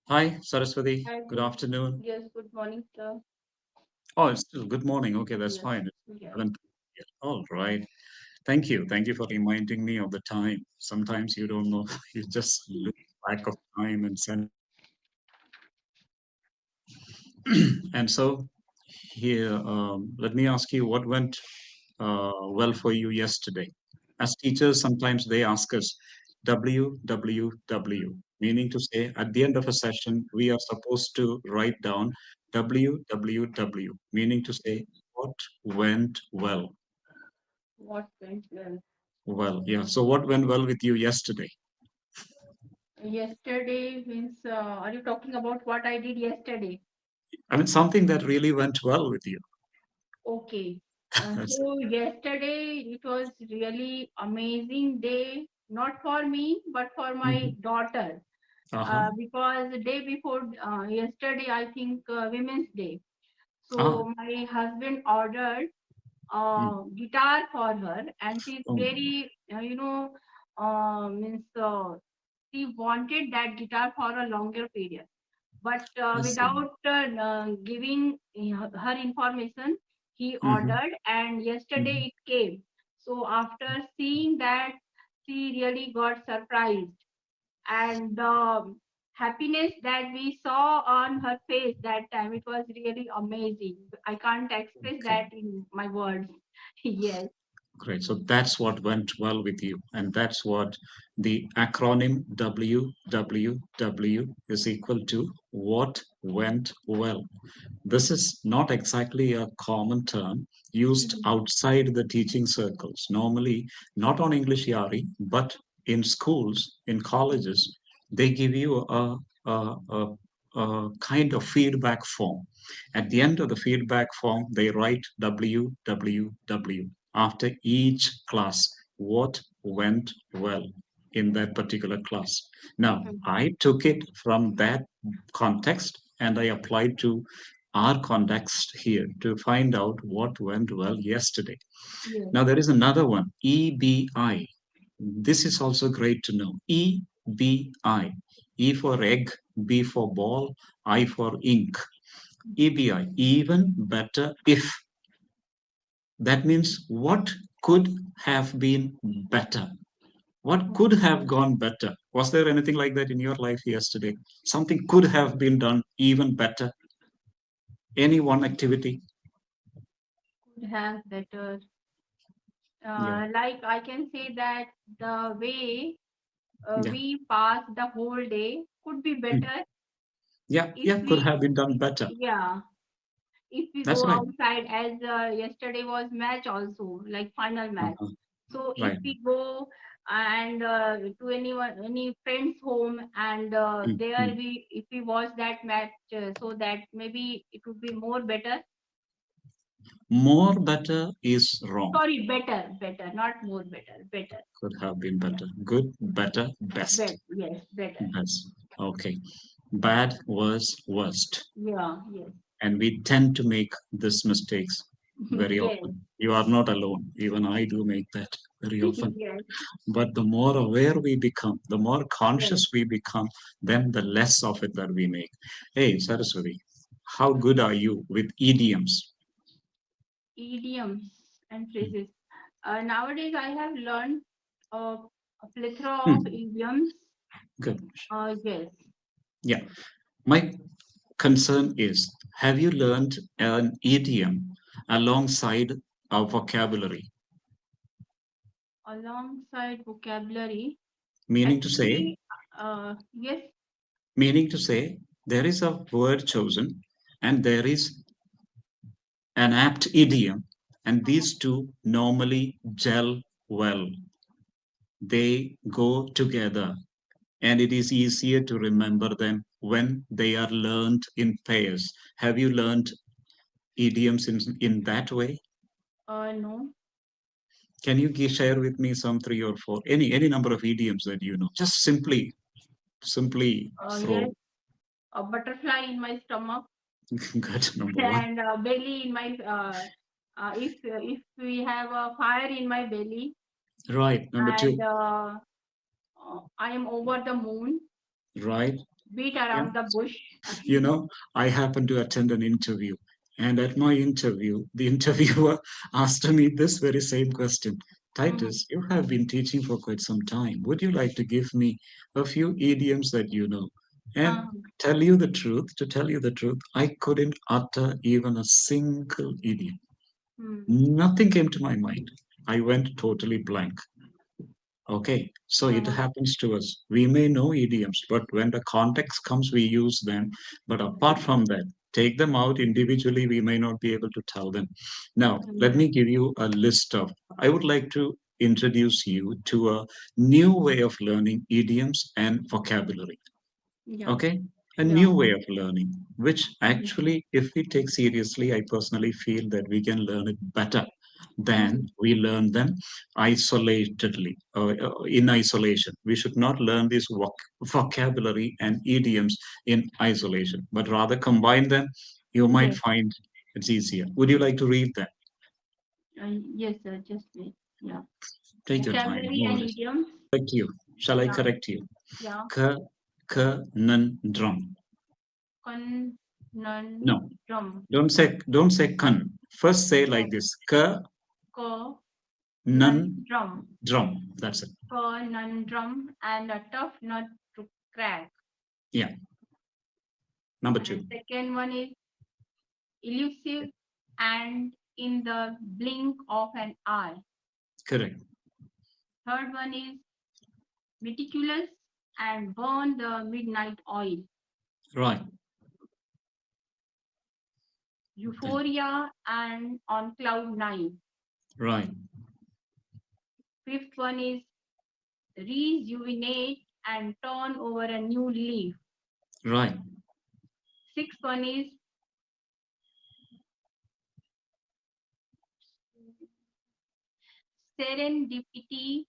Hi, Saraswati. Hi, Good afternoon. good morning, sir. Oh, it's still good morning. Okay, that's Yes, fine. It's yes. 7 yet. All right. Thank you. Thank you for reminding me of the time. Sometimes you don't know, you just lose track of time and send. And so here, let me ask you what went well for you yesterday. As teachers, sometimes they ask us WWW, meaning to say at the end of a session, we are supposed to write down WWW, meaning to say what went well. What went well? Well, yeah. So what went well with you yesterday? Yesterday means, are you talking about what I did yesterday? I mean, something that really went well with you. Okay. That's it. So yesterday it was really amazing day, not for me, but for my Mhm. daughter. Uh-huh. Because the day before yesterday, I think Women's Day. Ah. So my husband ordered Mm. guitar for her, and she's Oh, very, means she wanted that guitar for a longer period, but I see. without giving her information, he Hmm. ordered, and yesterday Hmm. it came. So after seeing that, she really got surprised, and the happiness that we saw on her face that time, it was really amazing. I can't express Okay. that in my words. Yes. Great. So that's what went well with you. And that's what the acronym WWW is equal to what went well. This is not exactly a common term used Mhm. outside the teaching circles. Normally, not on EnglishYaari, but in schools, in colleges, they give you a kind of feedback form. At the end of the feedback form, they write WWW after each class, what went well in that particular class. Now, Mhm. I took it from that context and I applied to our context here to find out what went well yesterday. Yes. Now, there is another one, EBI. This is also great to know. EBI. E for egg, B for ball, I for ink. EBI, even better if. That means what could have been better? What could Mhm. have gone better? Was there anything like that in your life yesterday? Something could have been done even better? Any one activity? Could have better. Yeah. Like I can say that the way Yeah. we pass the whole day could be Mm. better Yeah. if Yeah. Could we, have been done better. yeah, if we That's go right. outside, as yesterday was match also, like final match. Uh-huh. So if Right. we go and to any friend's home, and there Mm. we, if we watch that match, so that maybe it would be more better. More better is wrong. Sorry, better, not more better, better. Could have been Yeah, better. Good, better, best. yes, better. Best. Okay. Bad, worse, worst. Yeah, yes. And we tend to make these mistakes very Yes. often. You are not alone. Even I do make that very often. Yes, But the more aware we become, the more yes. conscious we become, then the less of it that we make. Hey, Saraswati, how good are you with idioms? Idioms and phrases. Nowadays, I have learned uh, a plethora of Hmm, idioms. good. Yes, Yeah. My concern is, have you learned an idiom alongside our vocabulary? alongside vocabulary. Meaning to say, Actually, yes, meaning to say, there is a word chosen and there is an apt idiom, and these two normally gel well. They go together, and it is easier to remember them when they are learned in pairs. Have you learned idioms in that way? no, Can you share with me some three or four, any number of idioms that you know? Just simply yes, throw. a butterfly in my stomach Good, number one. and belly in my. If we have a fire in my belly, Right, number and two. I am over the moon. Right. beat Yeah. around the bush. You know, I happened to attend an interview, and at my interview, the interviewer asked me this very same question. Mhm. Titus, you have been teaching for quite some time. Would you like to give me a few idioms that you know? And Mhm. to tell you the truth, I couldn't utter even a single idiom. Mhm. Nothing came to my mind. I went totally blank. Okay, so it Mhm. happens to us. We may know idioms, but when the context comes, we use them. But apart from that, take them out individually, we may not be able to tell them. Now, let Yeah. me give you a list of, I would like to introduce you to a new way of learning idioms and vocabulary. Yeah. Okay, a Yeah. new way of learning, which Mhm. actually, if we take seriously, I personally feel that we can learn it better than Mhm. we learn them isolatedly, in isolation. We should not learn this vocabulary and idioms in isolation, but rather combine them. You might Yes. find it's easier. Would you like to read that? Yes, sir. Just wait. Yeah. Take your time, Vocabulary no and worries. idioms. Correct you. Shall I Yeah. correct you? Yeah. K, drum. No, Conundrum. don't say kun. First say like Oh, this. Nun conundrum. drum. That's it. Conundrum and a tough nut to crack. Yeah. Number And two. second one is elusive and in the blink of an eye. Correct. Third one is meticulous and burn the midnight oil. Right. Then. Euphoria and on cloud nine. Right. Fifth one is rejuvenate and turn over a new leaf. Right. Sixth one is serendipity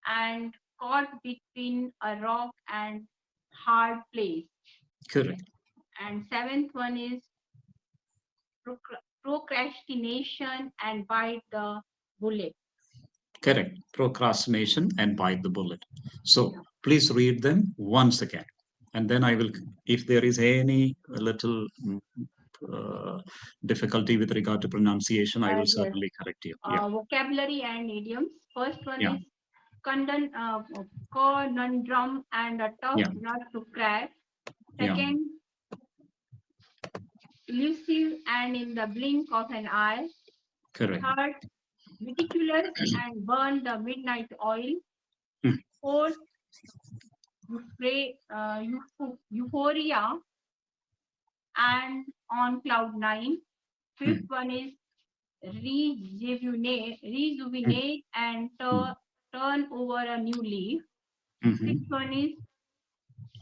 and caught between a rock and hard place. Correct. And seventh one is procrastination and bite the bullet. Correct. Procrastination and bite the bullet. So Yeah. please read them once again. And then I will, if there is any little uh, difficulty with regard to pronunciation, I will Yes. certainly correct you. Yeah. Vocabulary and idioms. First one Yeah. is conundrum and a tough Yeah. nut to crack. Yeah. Second, elusive and in the blink of an eye. Correct. Third, meticulous and burn the midnight oil. Mm, Fourth, euphoria and on cloud nine. Fifth mm, one is mm, rejuvenate and mm, turn over a new leaf. Sixth mhm, one is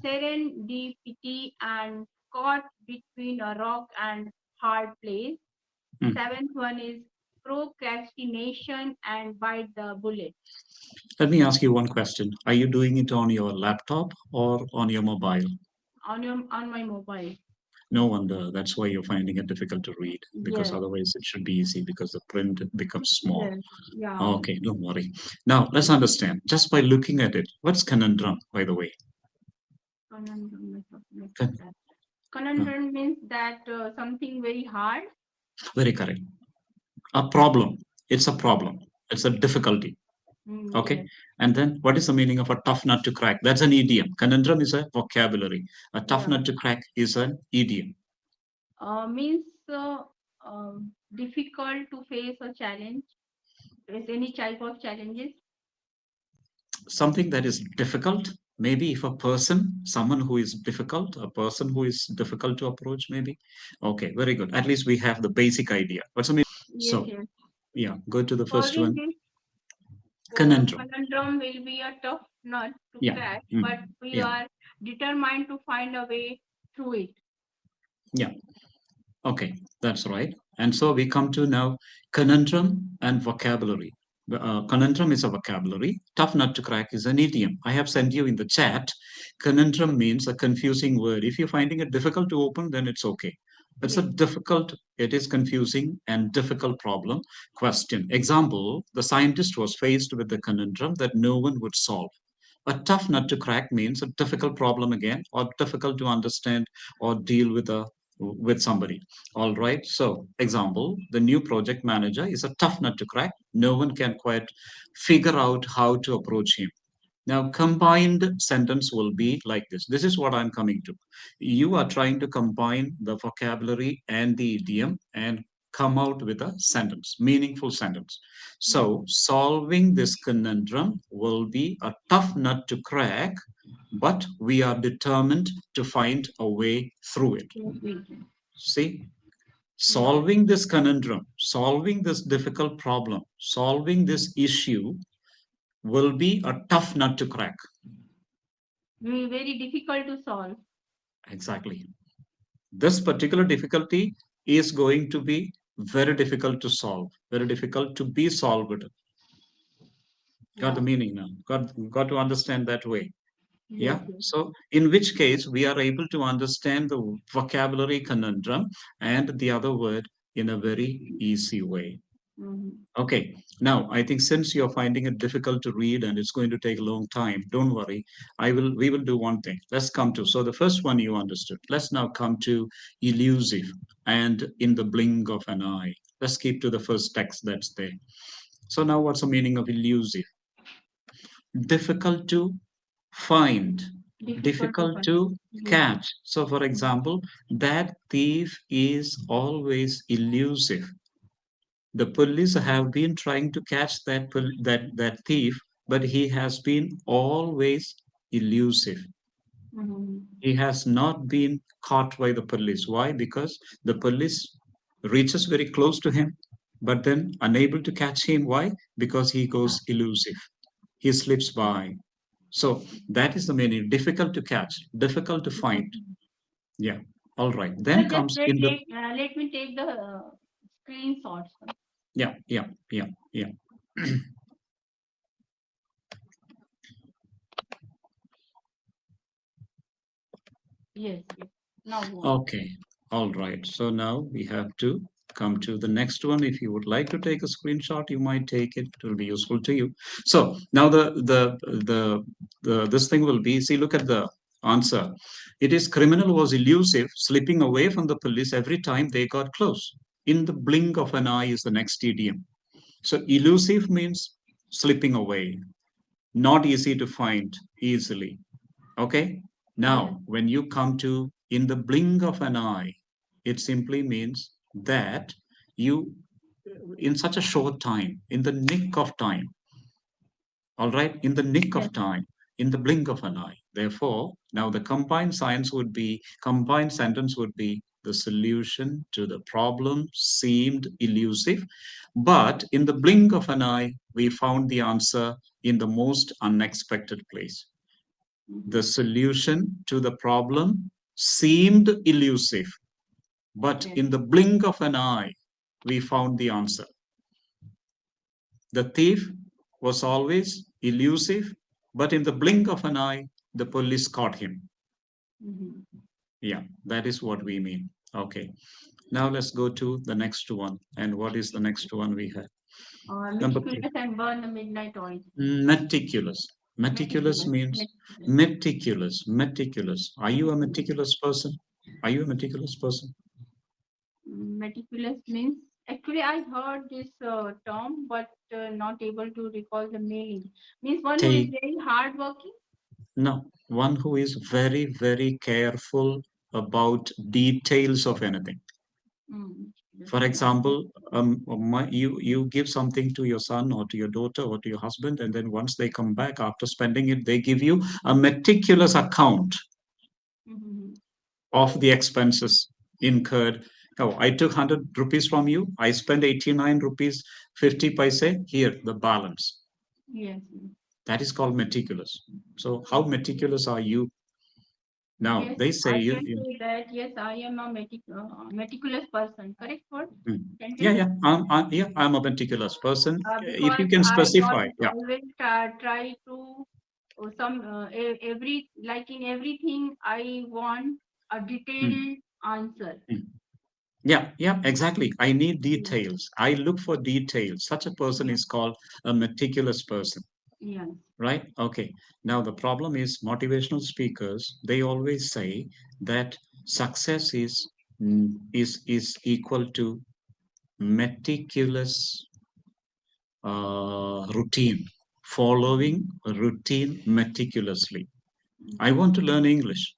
serendipity and caught between a rock and hard place. mm. Seventh one is procrastination and bite the bullet. Let me ask you one question. Are you doing it on your laptop or on your mobile? On my mobile. No wonder. That's why you're finding it difficult to read, because Yes, otherwise it should be easy because the print becomes small. yes, yeah. Okay, don't worry. Now let's understand. Just by looking at it, what's conundrum, by the way? Conundrum. Let me Con- that. uh, Conundrum means that something very hard. Very correct. A problem. It's a problem. It's a difficulty. Okay. Yes, And then what is the meaning of a tough nut to crack? That's an idiom. Conundrum is a vocabulary. A tough yeah. nut to crack is an idiom. Means difficult to face a challenge. Face any type of challenges. Something that is difficult. Maybe if a person, someone who is difficult, a person who is difficult to approach, maybe. Okay, very good. At least we have the basic idea. What's the meaning? Yes, So, yes. yeah, go to the first Solving one. this Conundrum. conundrum will be a tough nut to Yeah. crack, but Mm. we Yeah. are determined to find a way through it. Yeah. Okay, that's right. And so we come to now conundrum and vocabulary. Conundrum is a vocabulary. Tough nut to crack is an idiom. I have sent you in the chat. Conundrum means a confusing word. If you're finding it difficult to open, then it's okay. It's a Yes. difficult, it is confusing and difficult problem question. Example, the scientist was faced with the conundrum that no one would solve. A tough nut to crack means a difficult problem again, or difficult to understand or deal with somebody. All right. So, example: the new project manager is a tough nut to crack. No one can quite figure out how to approach him. Now, combined sentence will be like this. This is what I'm coming to. You are trying to combine the vocabulary and the idiom and come out with a sentence, meaningful sentence. Yes. So, solving this conundrum will be a tough nut to crack, but we are determined to find a way through it. Yes. Yes. See, Yes. solving this conundrum, solving this difficult problem, solving this issue will be a tough nut to crack. Very difficult to solve. Exactly. This particular difficulty is going to be very difficult to solve, very difficult to be solved. Got the Yeah. meaning now? Got to understand that way. Yes. Yeah. Yes. So, in which case, we are able to understand the vocabulary conundrum and the other word in a very easy way. Mm-hmm. Okay. Now, I think since you're finding it difficult to read and it's going to take a long time, don't worry. We will do one thing. Let's come to, so the first one you understood. Let's now come to elusive and in the blink of an eye. Let's keep to the first text that's there. So now what's the meaning of elusive? Difficult to find, Difficult to difficult find. to Yes. Yes. catch. So for example, that thief is always elusive. The police have been trying to catch that thief, but he has been always elusive. Mm-hmm. He has not been caught by the police. Why? Because the police reaches very close to him, but then unable to catch him. Why? Because he goes elusive. He slips by. So that is the meaning. Difficult to catch, difficult to Yes. find. Yeah. All right. Sir, Then just comes in the, let me take the screenshots. yeah, yeah, yeah, yeah. Yes. Yes. Now go on. Okay. All right. So now we have to come to the next one. If you would like to take a screenshot, you might take it. It will be useful to you. So now the this thing will be, see, look at the answer. It is criminal was elusive, slipping away from the police every time they got close. In the blink of an eye is the next idiom. So elusive means slipping away, not easy to find easily. Okay. Yes. Now, when you come to in the blink of an eye, it simply means that you, in such a short time, in the nick of time, all right, in the nick Yes. of time, in the blink of an eye. Therefore, now the combined sentence would be the solution to the problem seemed elusive, but in the blink of an eye, we found the answer in the most unexpected place. The Mm-hmm. solution to the problem seemed elusive, but Yes. in the blink of an eye, we found the answer. The thief was always elusive, but in the blink of an eye, the police caught him. Mm-hmm. Yeah, that is what we mean. Okay, now let's go to the next one. And what is the next one we have? Number three. Meticulous and burn the midnight oil. Meticulous. Meticulous Meticulous. means Meticulous. meticulous, meticulous. Are you a Meticulous. meticulous person? Are you a meticulous person? Meticulous means, actually I heard this term, but not able to recall the meaning. Means one who is Take, very hardworking. no, one who is very, very careful about details of anything. Just For means. example, you give something to your son or to your daughter or to your husband, and then once they come back after spending it, they give you a meticulous account Mm-hmm. of the expenses incurred. Oh, I took 100 rupees from you. I spent 89 rupees 50 paise. Here, the balance. Yes. Yes. That is called meticulous. So, how meticulous are you? Now, Yes, they say I you, can say that. Yes, I am a meticulous person. Correct word? hmm. Yeah, Sentence? yeah, yeah, I'm a meticulous person. If you Because can I specify, yeah. always try to every, like in everything I want a Hmm, detailed answer. hmm. Yeah, yeah, exactly. I need Yes, details. I look for details. Such a person yes, is called a meticulous person. Yes. right? Okay. Now the problem is motivational speakers, they always say that success is equal to meticulous routine, following a routine meticulously. I Mm-hmm. want to learn English,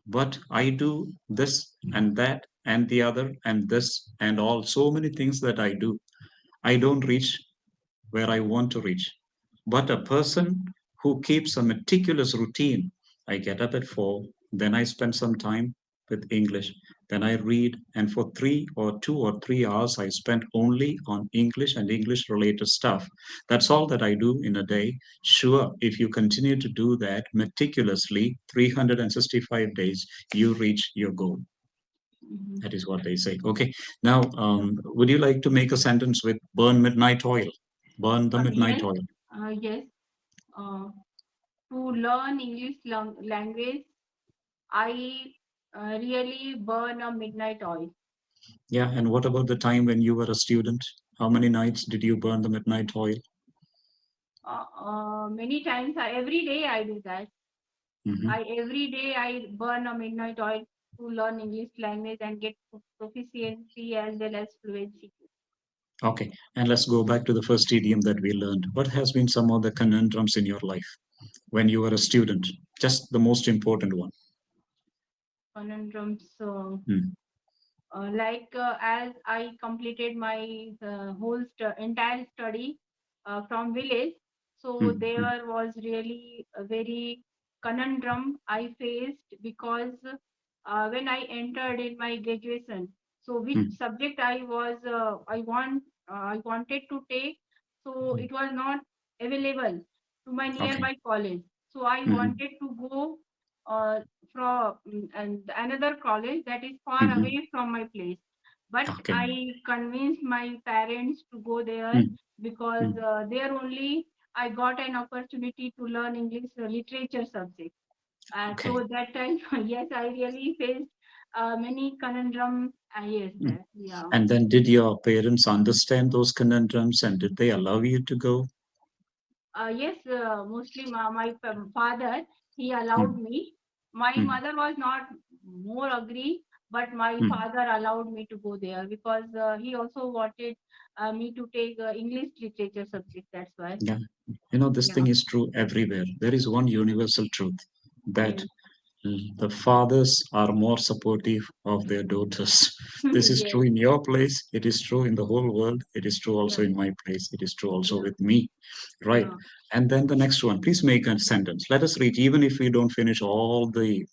but I do this and that and the other and this and all so many things that I do. I don't reach where I want to reach. But a person who keeps a meticulous routine, I get up at 4, then I spend some time with English, then I read, and for 2 or 3 hours, I spend only on English and English related stuff. That's all that I do in a day. Sure, if you continue to do that meticulously, 365 days, you reach your goal. Mm-hmm. That is what they say. Okay. Now, Yeah. would you like to make a sentence with burn midnight oil? Burn the midnight Yes. oil. Yes. Uh, to learn English language, I really burn a midnight oil. Yeah. And what about the time when you were a student? How many nights did you burn the midnight oil? Many times, every day I do that. Hmm. I every day I burn a midnight oil to learn English language and get proficiency as well as fluency. Okay. And let's go back to the first idiom that we learned. What has been some of the conundrums in your life when you were a student? Just the most important one. Conundrums. Mm, As I completed my entire study from village, so mm, mm. there was really a very conundrum I faced because when I entered in my graduation, so which Mm. subject I wanted to take, so Mm. it was not available to my Okay. nearby college. So I Hmm. wanted to go uh, from and another college that is far Hmm. away from my place, but Okay. I convinced my parents to go there Mm, because mm. there only I got an opportunity to learn English literature subject. So Okay. that time, yes, I really faced many conundrum. Yes, Mm. that, yeah. And then did your parents understand those conundrums and did they allow you to go? Yes, mostly my father, he allowed Mm, me. My mm, mother was not more agree, but my mm. father allowed me to go there because he also wanted me to take English literature subject. That's why. Yeah. This Yeah. thing is true everywhere. There is one universal truth that Yes. the fathers are more supportive of their daughters. This is true Yes. in your place. It is true in the whole world. It is true also Yeah. in my place. It is true also Yeah. with me. Right. Yeah. And then the next one, please make a sentence. Let us read, even if we don't finish all the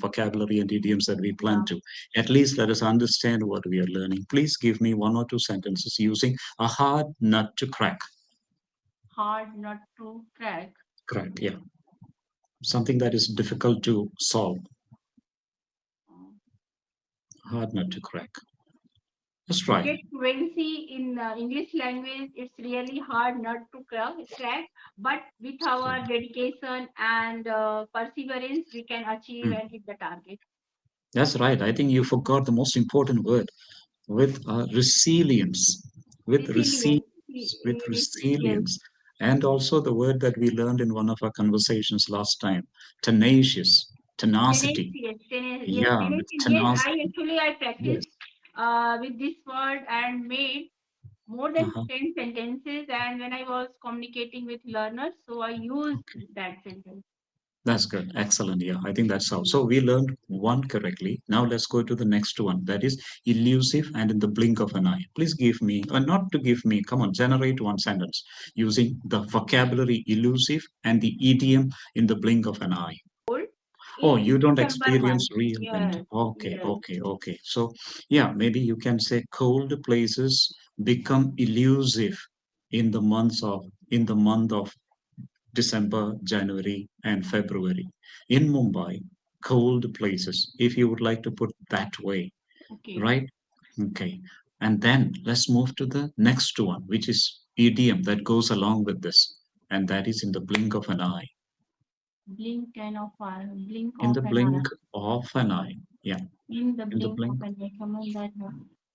vocabulary and idioms that we plan Yeah. to, at least let us understand what we are learning. Please give me 1 or 2 sentences using a hard nut to crack. Hard not to crack. Crack, yeah. Something that is difficult to solve. Uh, Hard nut to crack. Let's to try. get fluency in English language, it's really hard not to crack. But with our dedication and perseverance, we can achieve Hmm. and hit the target. That's right. I think you forgot the most important word with resilience. With Resilience. resilience. With Yes. resilience. And also the word that we learned in one of our conversations last time, tenacious, tenacity. Tenacious. Yes, Yeah, with tenacious. Yes, tenacity. I Yes. practiced with this word and made more than Uh-huh. 10 sentences. And when I was communicating with learners, so I used Okay. that sentence. That's good. Excellent. Yeah, I think that's how. Mm. So we learned one correctly. Now let's go to the next one. That is elusive and in the blink of an eye. Please give me, or not to give me, come on, generate one sentence using the vocabulary elusive and the idiom in the blink of an eye. Cold Oh, in you don't December experience month. real wind. Yes, Okay, yes. okay, okay. So, yeah, maybe you can say cold places become elusive in the month of December, January, and February. In Mumbai, cold places, if you would like to put that way, Okay. right? Okay. And then let's move to the next one, which is idiom that goes along with this, and that is in the blink of an eye. Blink In of the an eye. blink of an eye. Yeah, In the in the blink of blink. an eye. Someone that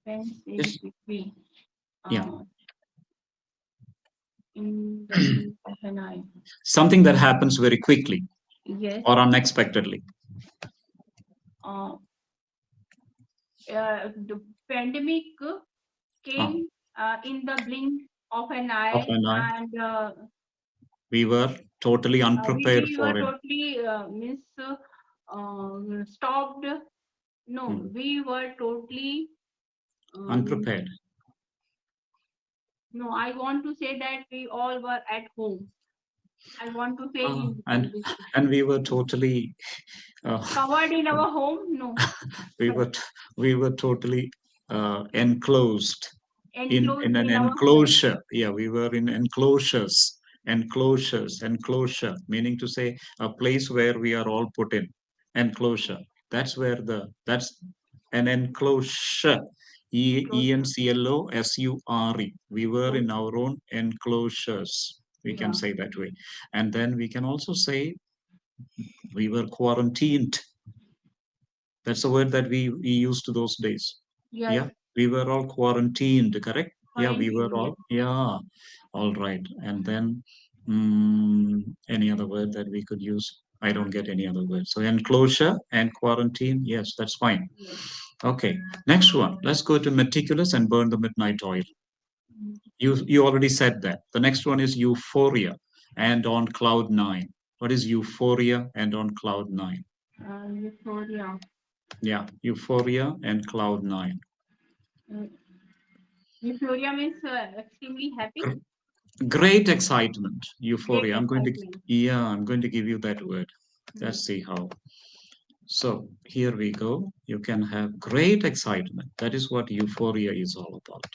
happens in Yes. between. Yeah. Uh, In the blink of an eye. Something that happens very quickly Yes. or unexpectedly. Uh, the pandemic Uh, came in the blink of an of eye, an eye. and We were totally unprepared we were for it. totally means stopped. No, Hmm. we were totally means Unprepared. no. I want to say that we all were at home. I want to say Ah, in this and we were totally uh, covered in our home. No, we were correct. we were totally enclosed in Enclosed an in our home. enclosure. Yeah, we were in enclosure, meaning to say a place where we are all put in enclosure. That's an enclosure. Enclosure. Enclosure. We were in Okay. our own enclosures, we can Yeah. say that way. And then we can also say we were quarantined. That's the word that we used to those days. Yes. Yeah, we were all quarantined, correct? Yeah, we were Quarantine. Yes. all, yeah, all right. And then any other word that we could use? I don't get any other word. So enclosure and quarantine, yes, that's fine. Yes. Okay, next one. Let's go to meticulous and burn the midnight oil. Mm. You already said that. The next one is euphoria and on cloud nine. What is euphoria and on cloud nine? Euphoria. Yeah, euphoria and cloud nine. Uh, Euphoria means extremely happy, Great excitement, great euphoria. excitement. Yeah, I'm going to give you that word. Mm. Let's see how. So here we go. You can have great excitement. That is what euphoria is all about.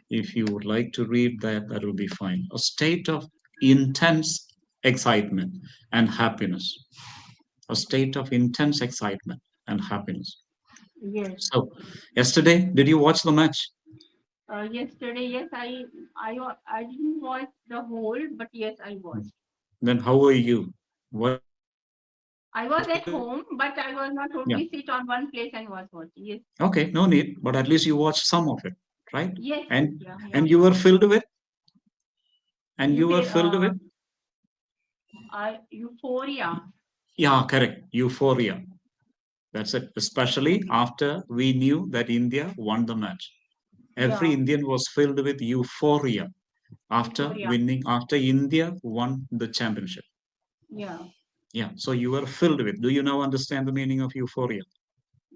If you would like to read that, that will be fine. A state of intense excitement and happiness. A state of intense excitement and happiness. Yes. So, yesterday, did you watch the match? Yesterday, yes, I didn't watch the whole, but yes, I Hmm. watched. Then how were you? What did you do? I was at home, but I was not Yeah. totally sit on one place and was watching. Yes. Okay, no need, but at least you watched some of it, right? Yes. Yes. And Yeah. Yeah. and you were filled with, and You you were feel filled with, euphoria. yeah, correct, euphoria. That's it. Especially Euphoria. after we knew that India won the match. Every Yeah. Indian was filled with euphoria after Euphoria. winning, after India won the championship. Yeah. Yeah, so you were filled with. Do you now understand the meaning of euphoria?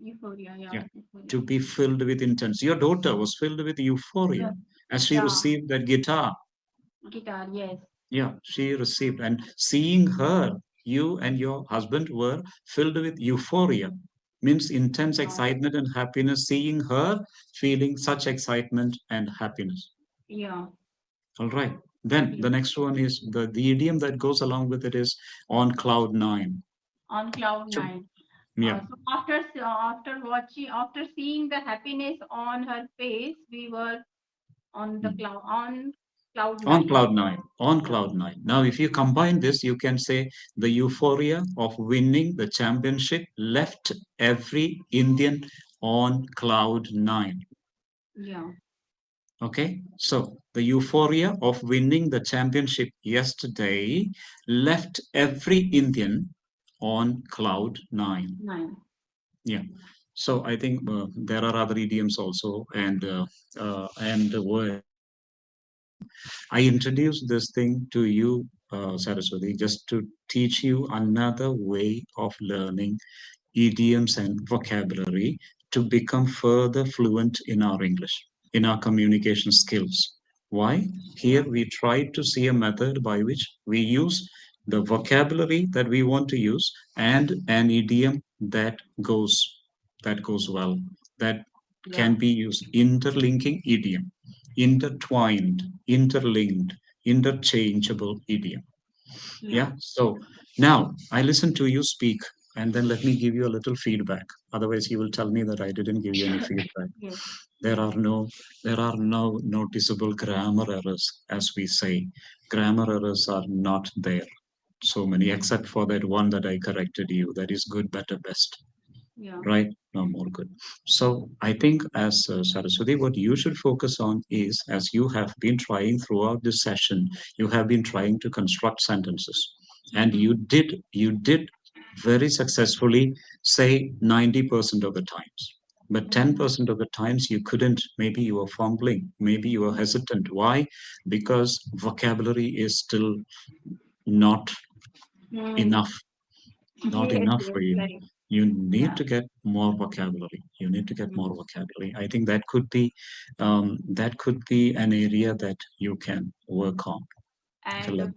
Euphoria. Yeah. Yeah, Euphoria. to be filled with intense. Your daughter was filled with euphoria Yeah. as she Yeah. received that guitar. Guitar. Yes. Yeah, she received. And seeing her, you and your husband were filled with euphoria, means intense Yeah. excitement and happiness, seeing her feeling such excitement and happiness. Yeah. All right. Then the Yes. next one is the idiom that goes along with it is on cloud nine. On cloud So, nine. yeah, So after seeing the happiness on her face, we were mm, on cloud on nine. cloud nine, on Yeah. cloud nine. Now, if you combine this, you can say the euphoria of winning the championship left every Indian on cloud nine. Yeah. Okay, so the euphoria of winning the championship yesterday left every Indian on cloud nine. Nine. Yeah. So I think there are other idioms also and words. I introduced this thing to you, Saraswati, just to teach you another way of learning idioms and vocabulary to become further fluent in our English, in our communication skills. Why? Yeah. Here we try to see a method by which we use the vocabulary that we want to use and an idiom that goes well, that Yeah. can be used. Interlinking idiom, intertwined, interlinked, interchangeable idiom. Yeah. Yeah. So now I listen to you speak, and then let me give you a little feedback. Otherwise, you will tell me that I didn't give you any feedback. Yes. There are no, there are no noticeable grammar errors, as we say. Grammar errors are not there. So many, except for that one that I corrected you. That is good, better, best. Yeah. right? No more good. So I think, as Saraswati, what you should focus on is, as you have been trying throughout this session, you have been trying to construct sentences, and Mm-hmm. you did very successfully, say 90% of the times. But Mm-hmm. 10% of the times you couldn't. Maybe you were fumbling. Maybe you were hesitant. Why? Because vocabulary is still not Mm. enough, not Yes, enough yes, for you. correct. You need Yeah. to get more vocabulary. You need to get more Mm. vocabulary. I think that could be an area that you can work on. Okay, And let